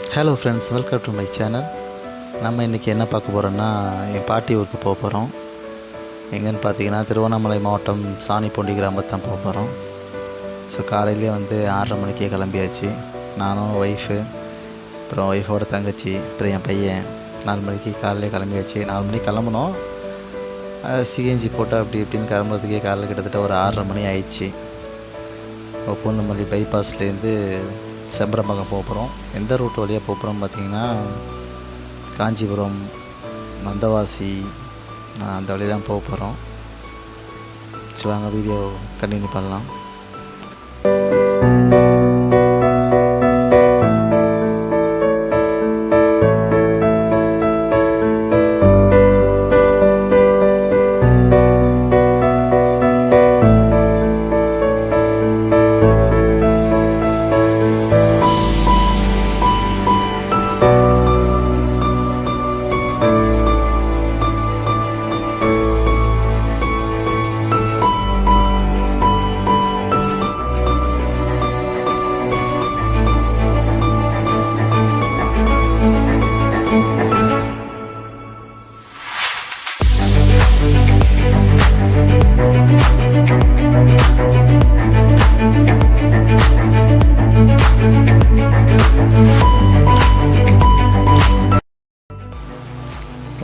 Hello friends, welcome to my channel. நம்ம இன்றைக்கி என்ன பார்க்க போகிறோன்னா, என் பாட்டி ஊருக்கு போக போகிறோம். எங்கேன்னு பார்த்தீங்கன்னா திருவண்ணாமலை மாவட்டம் சாணிப்பூண்டி கிராமத்து தான் போக போகிறோம். ஸோ காலையிலே 6:30 மணிக்கே கிளம்பியாச்சு. நானும் ஒய்ஃபு, அப்புறம் ஒய்ஃபோட தங்கச்சி, அப்புறம் என் பையன் 4 மணிக்கு காலையிலே கிளம்பியாச்சு. 4 மணிக்கு கிளம்புனோம். சிஎன்ஜி போட்டு அப்படி இப்படின்னு கிளம்புறதுக்கே காலையில் கிட்டத்தட்ட ஒரு 6:30 மணி ஆயிடுச்சு. பூந்தமல்லி பைபாஸ்லேருந்து செம்பரம்பாக்கம் போக போகிறோம். எந்த ரூட் வழியாக போக போகிறோம் பார்த்தீங்கன்னா, காஞ்சிபுரம், மந்தவாசி, அந்த வழி தான் போக போகிறோம். சரி, வாங்க வீடியோ கண்டினியூ பண்ணலாம்.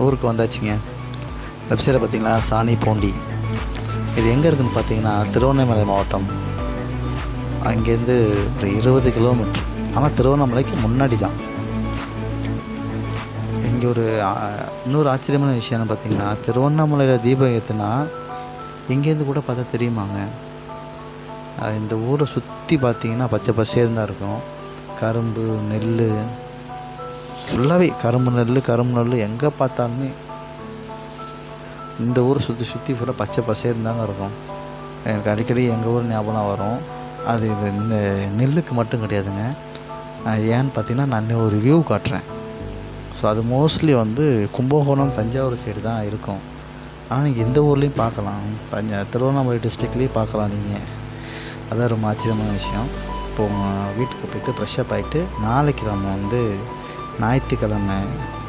ஊருக்கு வந்தாச்சுங்க. லெஃப்ட் சைடில் பார்த்தீங்கன்னா சாணிப்பூண்டி. இது எங்கே இருக்குதுன்னு பார்த்தீங்கன்னா திருவண்ணாமலை மாவட்டம். அங்கேருந்து ஒரு 20 கிலோமீட்டர். ஆனால் திருவண்ணாமலைக்கு முன்னாடி தான். இங்கே ஒரு இன்னொரு ஆச்சரியமான விஷயம்னு பார்த்தீங்கன்னா, திருவண்ணாமலையில் தீபம் ஏற்றுனா இங்கேருந்து கூட பார்த்தா தெரியுமாங்க. இந்த ஊரை சுற்றி பார்த்தீங்கன்னா பச்சை பசேர்னு தான் இருக்கும். கரும்பு, நெல், ஃபுல்லாகவே கரும்பு நெல் எங்கே பார்த்தாலுமே இந்த ஊரை சுற்றி ஃபுல்லாக பச்சை பசேர்னு தாங்க இருக்கும். எனக்கு அடிக்கடி எங்கள் ஊர் ஞாபகம் வரும். அது இந்த நெல்லுக்கு மட்டும் கிடையாதுங்க. ஏன்னு பார்த்தீங்கன்னா, நான் ஒரு வியூ காட்டுறேன். ஸோ அது மோஸ்ட்லி கும்பகோணம், தஞ்சாவூர் சைடு தான் இருக்கும். ஆனால் நீங்கள் எந்த ஊர்லேயும் பார்க்கலாம். திருவண்ணாமலை டிஸ்ட்ரிக்ட்லேயும் பார்க்கலாம் நீங்கள். அதான் ரொம்ப ஆச்சரியமான விஷயம். இப்போது வீட்டுக்கு போய்ட்டு ஃப்ரெஷ்ஷப் ஆகிட்டு நாளைக்கு நம்ம ஞாயிற்றுக்கிழமை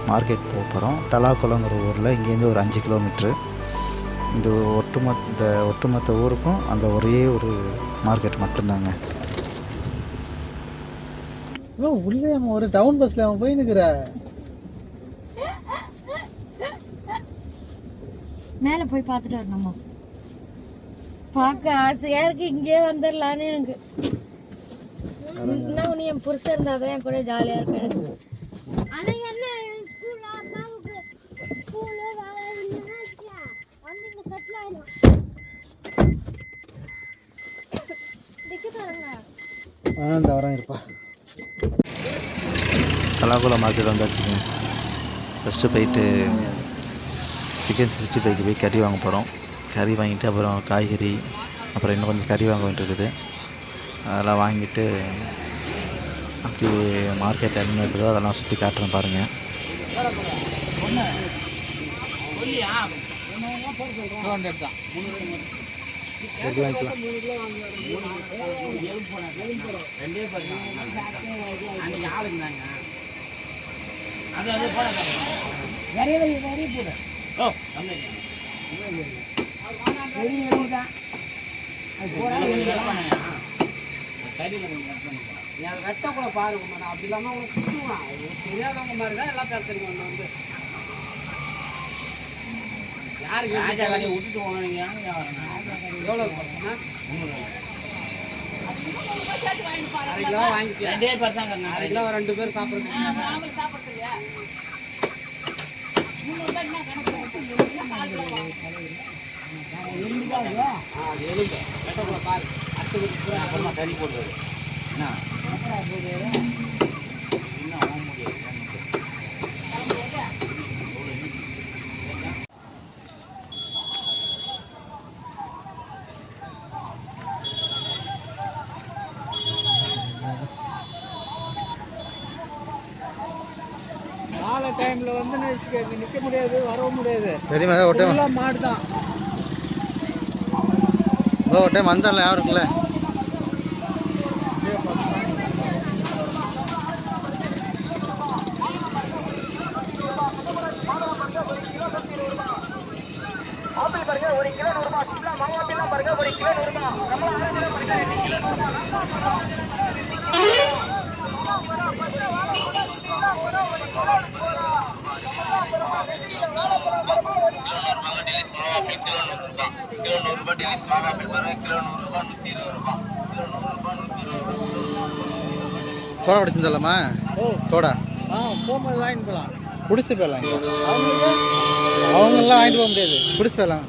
மார்க்கெட் போக போகிறோம். தலாக்குளங்கிற ஊரில் இங்கேருந்து ஒரு 5 கிலோமீட்ரு. இந்த ஒட்டுமொத்த ஊருக்கும் அந்த ஒரே ஒரு மார்க்கெட் மட்டும்தாங்க. உள்ளே ஒரு டவுன் பஸ்ல அவன் போயின்னுக்குற மேலே போய் பார்த்துட்டு வரணுமா? பார்க்க ஆசையா இருக்கு. இங்கே வந்துடலான்னு எனக்கு. இன்னும் நீ என் புருஷன் இருந்தாதான் என் கூட ஜாலியா இருக்கு எனக்கு. இந்த வாரம் இருப்பா. தலாக்குளம் மார்க்கெட் வந்தாச்சுங்க. ஃபஸ்ட்டு போயிட்டு சிக்கன் 65க்கு போய் கறி வாங்க போகிறோம். கறி வாங்கிட்டு அப்புறம் காய்கறி, அப்புறம் இன்னும் கொஞ்சம் கறி வாங்க வேண்டியது இருக்குது. அதெல்லாம் வாங்கிட்டு அப்படி மார்க்கெட் என்ன இருக்குதோ அதெல்லாம் சுற்றி காட்டுறேன் பாருங்கள். வெட்டக்குள்ள பாரு, அப்படி இல்லாம உனக்கு குத்துவான். தெரியாதவங்க மாதிரி தான் எல்லாம் பேசுறீங்க. யாருக்கு விட்டுட்டு போனீங்க? எவ்வளோ அரை கிலோ வாங்கிக்கலாம். அரை கிலோ 2 பேர் சாப்பிட்றதுக்கு எலும்பு வெட்டக்குள்ள பாரு. அடுத்தது தனி போடுறது என்ன காலை டைம்ல நிற்க முடியாது, வரவும் முடியாது. தெரியுமா? ஒரு மாடு தான். டைம் வந்தால யாருக்குல்ல சோடா குடிச்சிருந்தாலாமா? சோடா போகும்போது வாங்கிட்டு போகலாம். குடிச்சு போயிடலாம். அவங்களுக்கு அவங்கெல்லாம் வாங்கிட்டு போக முடியாது, குடிச்சு போயிடலாம்.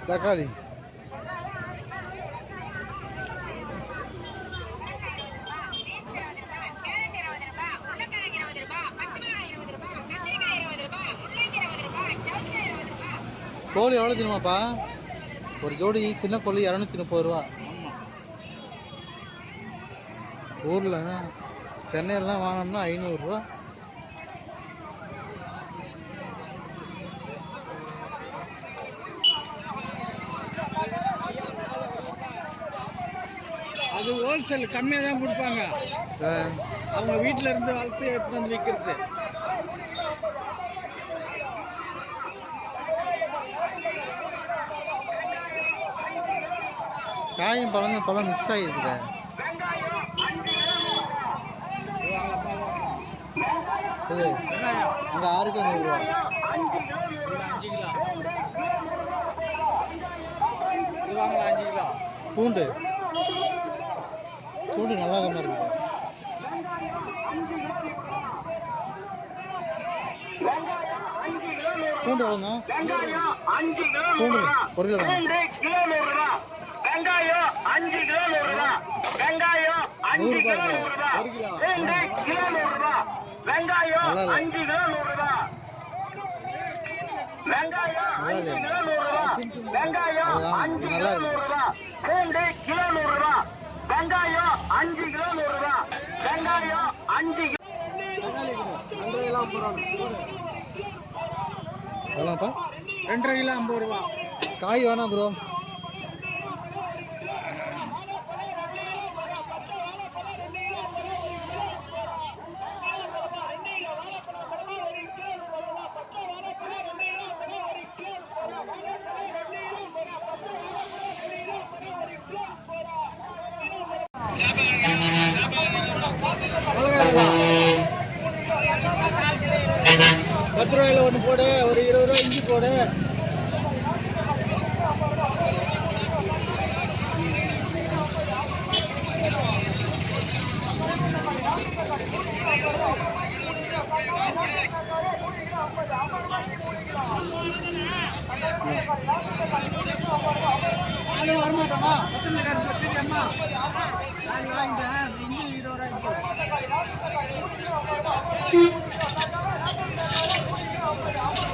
தக்காளி கோழி எவ்வளோ தினமாப்பா? ஒரு ஜோடி சின்ன கோழி 230 ரூபா. ஊரில் சென்னையிலாம் வாங்கினோம்னா 500 ரூபா. அது ஹோல்சேல் கம்மியாக தான் கொடுப்பாங்க. அவங்க வீட்டில் இருந்து வளர்த்து எடுத்து வந்து விற்கிறது. காயும் பழம் மிக்ஸ் ஆகிருக்குதே. அங்கே 6 கிலோ 100 ரூபா. 5 கிலோ இது வாங்கலாம். 5 கிலோ பூண்டு நல்லா கம்மியாக இருக்குது. பூண்டு எவ்வளோங்க? பூண்டு 1 கிலோ தான். வெங்காயம் 5 கிலோ 100 ரூபா. வெங்காயம் 5 கிலோ 100 ரூபா. 1 கிலோ 2 கிலோ 100 ரூபா. வெங்காயம் 5 கிலோ 100 ரூபா. வெங்காயம் 5 கிலோ 100 ரூபா. வெங்காயம் 5 கிலோ 100 ரூபா. 2 கிலோ 100 ரூபா. வெங்காயம் 5 கிலோ 100 ரூபா. வெங்காயம் 5 கிலோ. எவ்வளோப்பா? 2 கிலோ 50 ரூபா. காய் வேணாம் ப்ரோ. ₹10 ஒன்று போடு, ஒரு ₹20 இஞ்சி போடு. வரமாட்டோமா? 10 அம்மா நான் வாங்கிட்டேன். இஞ்சி ₹20.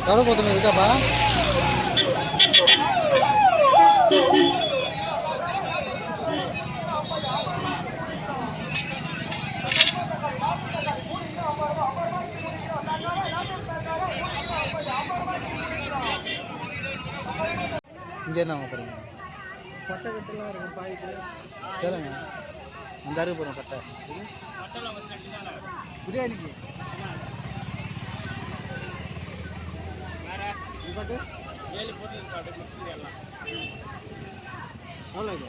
எவ்வளோ போத்தனை இருக்காப்பா? இங்கே என்ன வாங்க போகிறீங்க? பட்டை கட்டெல்லாம் இருக்கும் பாய்க்கு. கேளுங்க, அந்த அருக்கு போகிறோம் பட்டை. பிரியாணிக்கு எவ்வளோ இது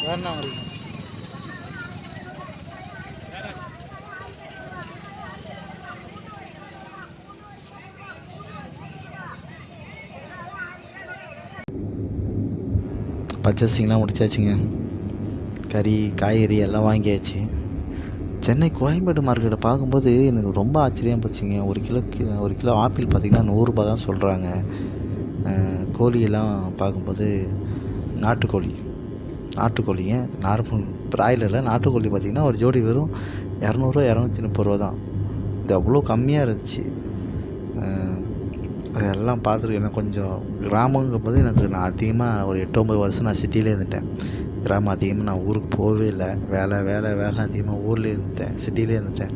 வேறு என்ன வரீங்க பர்ச்சேசிங்லாம் முடிச்சாச்சுங்க. கறி காய்கறி எல்லாம் வாங்கியாச்சு. சென்னை கோயம்பேடு மார்க்கெட்டை பார்க்கும்போது எனக்கு ரொம்ப ஆச்சரியம் போச்சுங்க. ஒரு கிலோ ஆப்பிள் பார்த்திங்கன்னா 100 ரூபா தான் சொல்கிறாங்க. கோழியெல்லாம் பார்க்கும்போது நாட்டுக்கோழிங்க நார்மல் பிராய்லரில் நாட்டுக்கோழி பார்த்திங்கன்னா ஒரு ஜோடி வெறும் 200 230 ரூபா தான். இது அவ்வளோ கம்மியாக இருந்துச்சு. அதெல்லாம் பார்த்துட்டு எனக்கு கொஞ்சம் கிராமங்கும் போது நான் அதிகமாக ஒரு 8-9 வருஷம் நான் சிட்டியிலே இருந்துட்டேன். கிராமம் அதிகமாக நான் ஊருக்கு போகவே இல்லை. வேலை அதிகமாக ஊர்லேயே இருந்துட்டேன், சிட்டியிலே இருந்துட்டேன்.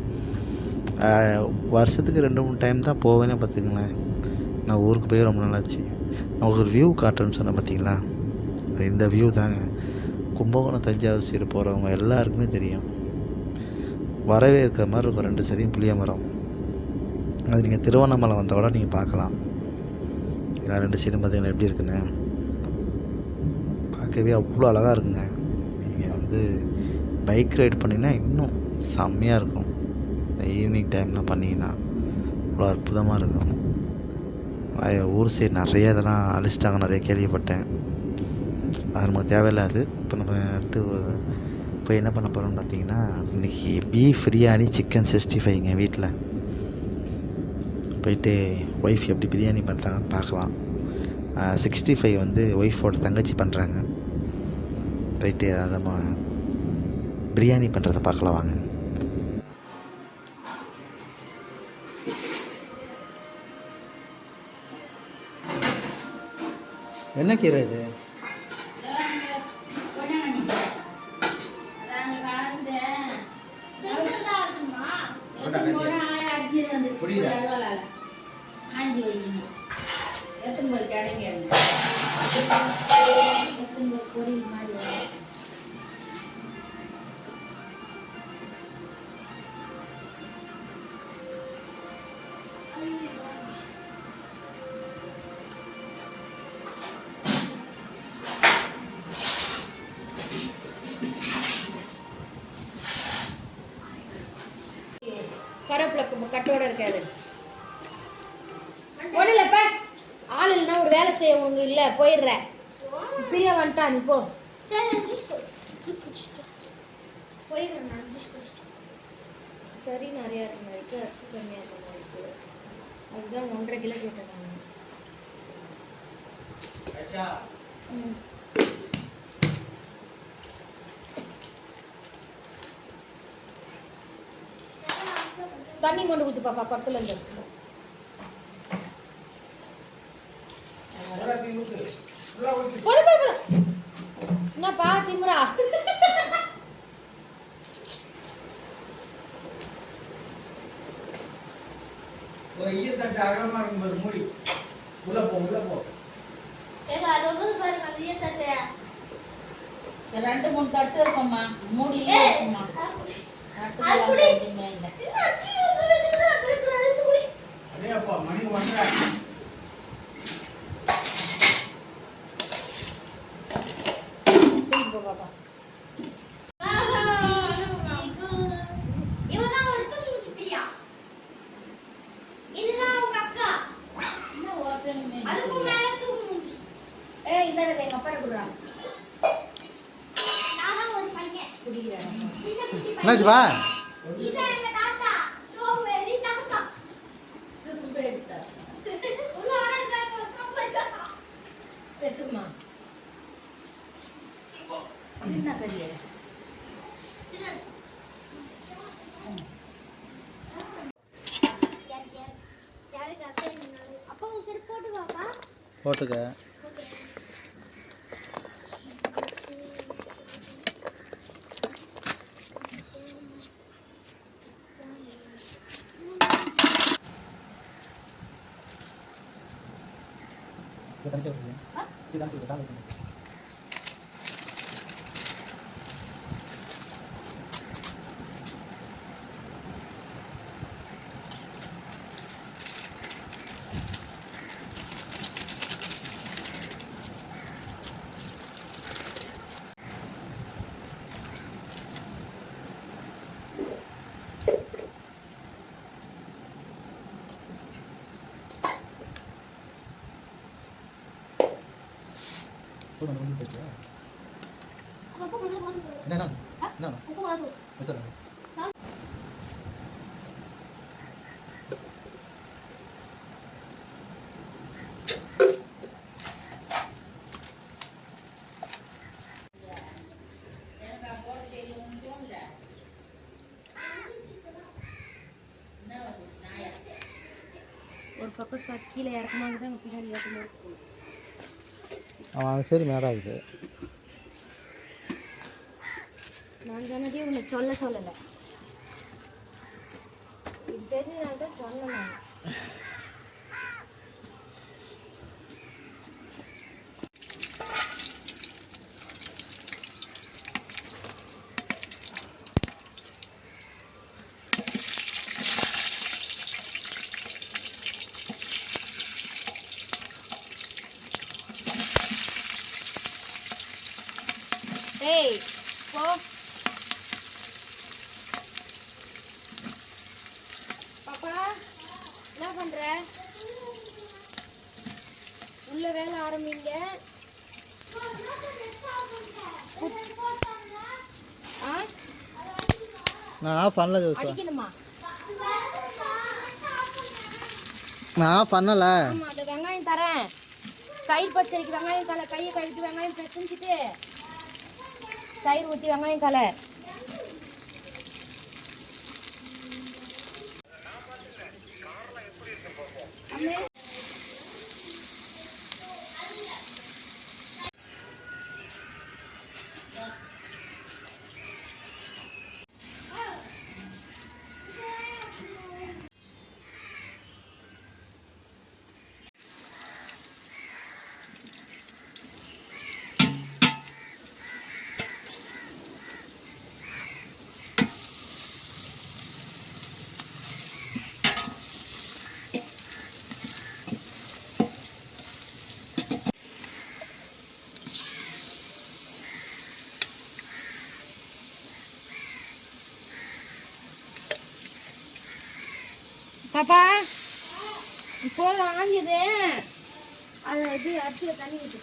வருஷத்துக்கு 2-3 டைம் தான் போவேனே பார்த்துங்களேன். நான் ஊருக்கு போய் ரொம்ப நாளாச்சு. நான் உங்களுக்கு ஒரு வியூ காட்டுறேன்னு சொன்னேன் பார்த்தீங்களா, இந்த வியூ தாங்க. கும்பகோணம் தஞ்சாவூர் சைடு போகிறவங்க எல்லாருக்குமே தெரியும். வரவே இருக்கிற மாதிரி இருக்கும் 2 சைடும் புளிய மரம். அது நீங்கள் திருவண்ணாமலை வந்தோட நீங்கள் பார்க்கலாம். 2 சைடும் பார்த்தீங்கன்னா எப்படி இருக்குன்னு பார்க்கவே அவ்வளோ அழகாக இருக்குங்க. நீங்கள் வந்து பைக் ரைடு பண்ணிங்கன்னா இன்னும் செம்மையாக இருக்கும். ஈவினிங் டைம்லாம் பண்ணிங்கன்னா அவ்வளோ அற்புதமாக இருக்கும். ஊர் சைடு நிறைய இதெல்லாம் அழிச்சிட்டாங்க, நிறைய கேள்விப்பட்டேன். அது நமக்கு தேவையில்லாது. இப்போ நம்ம அடுத்து இப்போ என்ன பண்ண போகிறோம்னு பார்த்தீங்கன்னா, இன்றைக்கி பீஃப் பிரியாணி சிக்கன் 65ங்க வீட்டில். போயிட்டு ஒய்ஃப் எப்படி பிரியாணி பண்ணுறாங்கன்னு பார்க்கலாம். 65 வந்து ஒய்ஃபோட தங்கச்சி பண்ணுறாங்க. போயிட்டு அதை பிரியாணி பண்ணுறதை பார்க்கலாம் வாங்க. என்ன கீரை இது? கருவேப்பிலை கட்டோட இருக்காது. ஒன்றும் இல்லைப்பா, ஆள் இல்லைன்னா ஒரு வேலை செய்ய ஒன்று இல்லை, போயிடுறேன். பிரியா வந்துட்டா நீ போ. சரி, நிறையா இருக்க மாதிரி அரிசி கம்மியாக இருக்க மாதிரி இருக்கு. அதுதான் 1.5 கிலோ கேட்டேன் நான். தண்ணி கொண்டு ஊத்து பாப்பா, பக்கத்துல இருந்து. என்னப்பா திமுறா? ஒரு ஈயத்தட்டு அகலமா இருக்கும் பாரு, மூடி உள்ள போ. ஏங்க அது வந்து பாருங்க, அந்த ஈயத்தட்டு 2-3 தட்டு இருக்கும்மா, மூடி இருக்கும்மா. அடே அப்பா, மணி 1:30. பாப்பா என்னாச்சுப்பா? போட்டுக்க. ஒரு பக்கம் கீழே இறக்கும்போது தான் பின்னாடி ஏற்றும்போது அவன் சரி மேடாகுது. நான் சொன்னதே உன்னை சொல்லலை. இது தெரிஞ்சதுனால தான் சொன்னேன் நான். ஏய் போ. பாப்பா என்ன பண்ற? உள்ள வேலை ஆரம்பிங்க. ஆ நான் ஆஃப் பண்ணல ஜோசா. அடிக்கணுமா? நான் ஆஃப் பண்ணல. ஆமா, அந்த வெங்காயம் தரேன். தயிர் பச்சடிக்கு வெங்காயம் தலை, கையை கழுவிட்டு வெங்காயம் பிசைஞ்சிட்டு தயிர் ஊற்றி வெங்காயம் தலை. அம்மே பாப்பா போதும் ஆஞ்சது. அது இது அரிசியில் தண்ணி விட்டு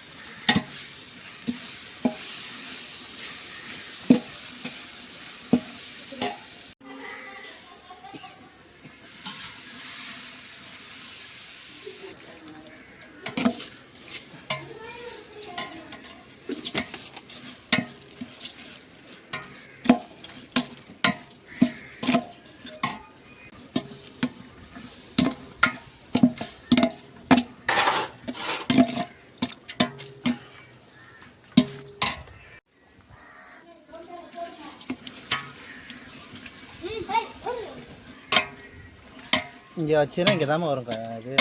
இங்கே வச்சுன்னா இங்கே தானே வரும் அது.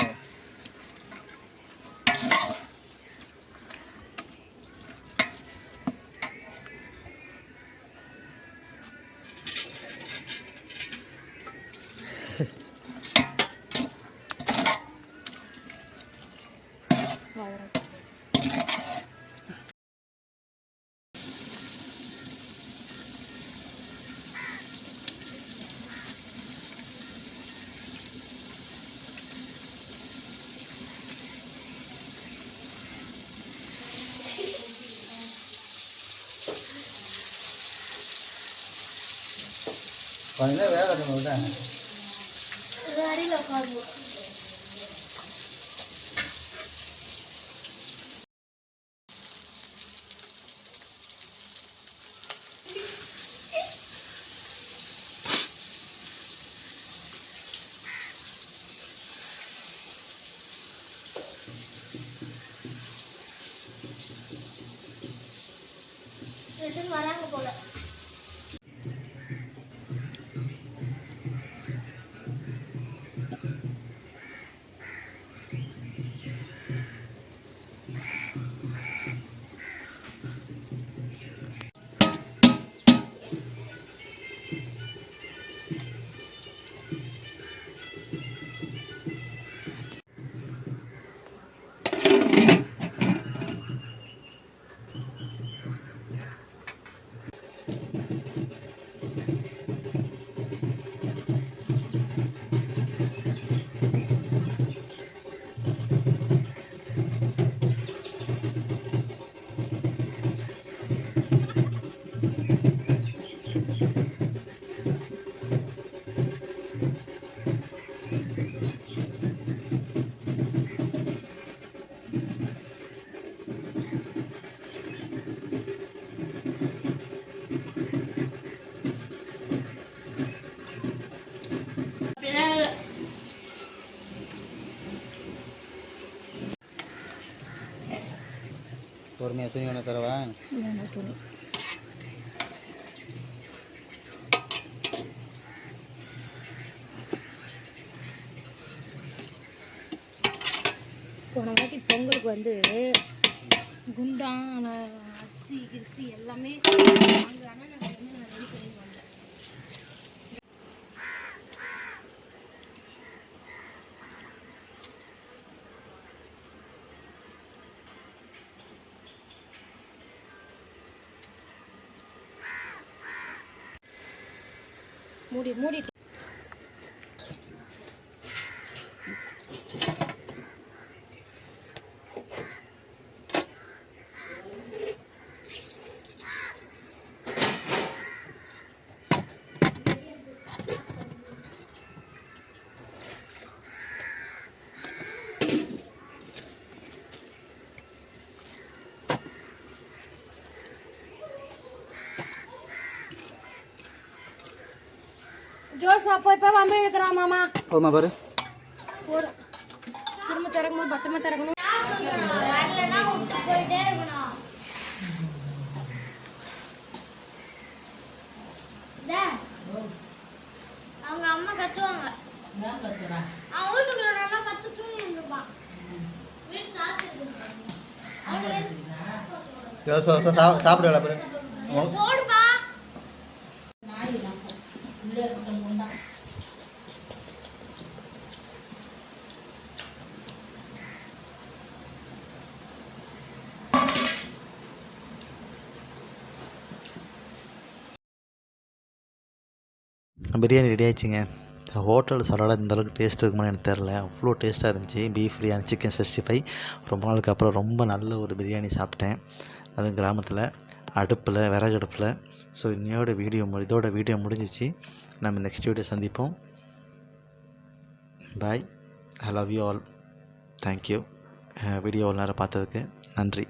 கொஞ்சம் வேலை விட அடியில் உட்காந்து வராங்க போல. பொறுமையாக துணி ஒன்று தரவா? துணி போன வாட்டி பொங்கலுக்கு வந்து குண்டான அரிசி கிரிசி எல்லாமே அங்கே அண்ணன் வந்து நான் ரெடி பண்ணி வந்தேன். மூடி ஜோசா போய் வாம எடுக்கிறான் மாமா. போதுமா பாரு. போதும். திரும்ப திறக்கும்போது பத்திரமா திறக்கணும். வரலன்னா விட்டு போயிட்டே இருக்கணும். அவங்க அம்மா கத்துவாங்க. அவன் வீட்டுக்குள்ள நல்லா பத்து தூங்கி இருப்பான். வீட்டு சாப்பிட்டு சாப்பிடுவா பாரு. போடுப்பா. பிரியாணி ரெடி ஆயிடுச்சுங்க. ஹோட்டல் சாலோட இந்த அளவுக்கு டேஸ்ட் இருக்குமான்னு எனக்கு தெரில. அவ்வளோ டேஸ்ட்டாக இருந்துச்சு. பீஃப் பிரியாணி, சிக்கன் 65 ரொம்ப நாளுக்கு அப்புறம் ரொம்ப நல்ல ஒரு பிரியாணி சாப்பிட்டேன். அதுவும் கிராமத்தில் அடுப்பில், விறகு அடுப்பில். ஸோ இதோட வீடியோ முடிஞ்சிச்சு. நம்ம நெக்ஸ்ட் வீடியோ சந்திப்போம். Bye. I love you all. Thank you. Video நேரம் பார்த்ததுக்கு நன்றி.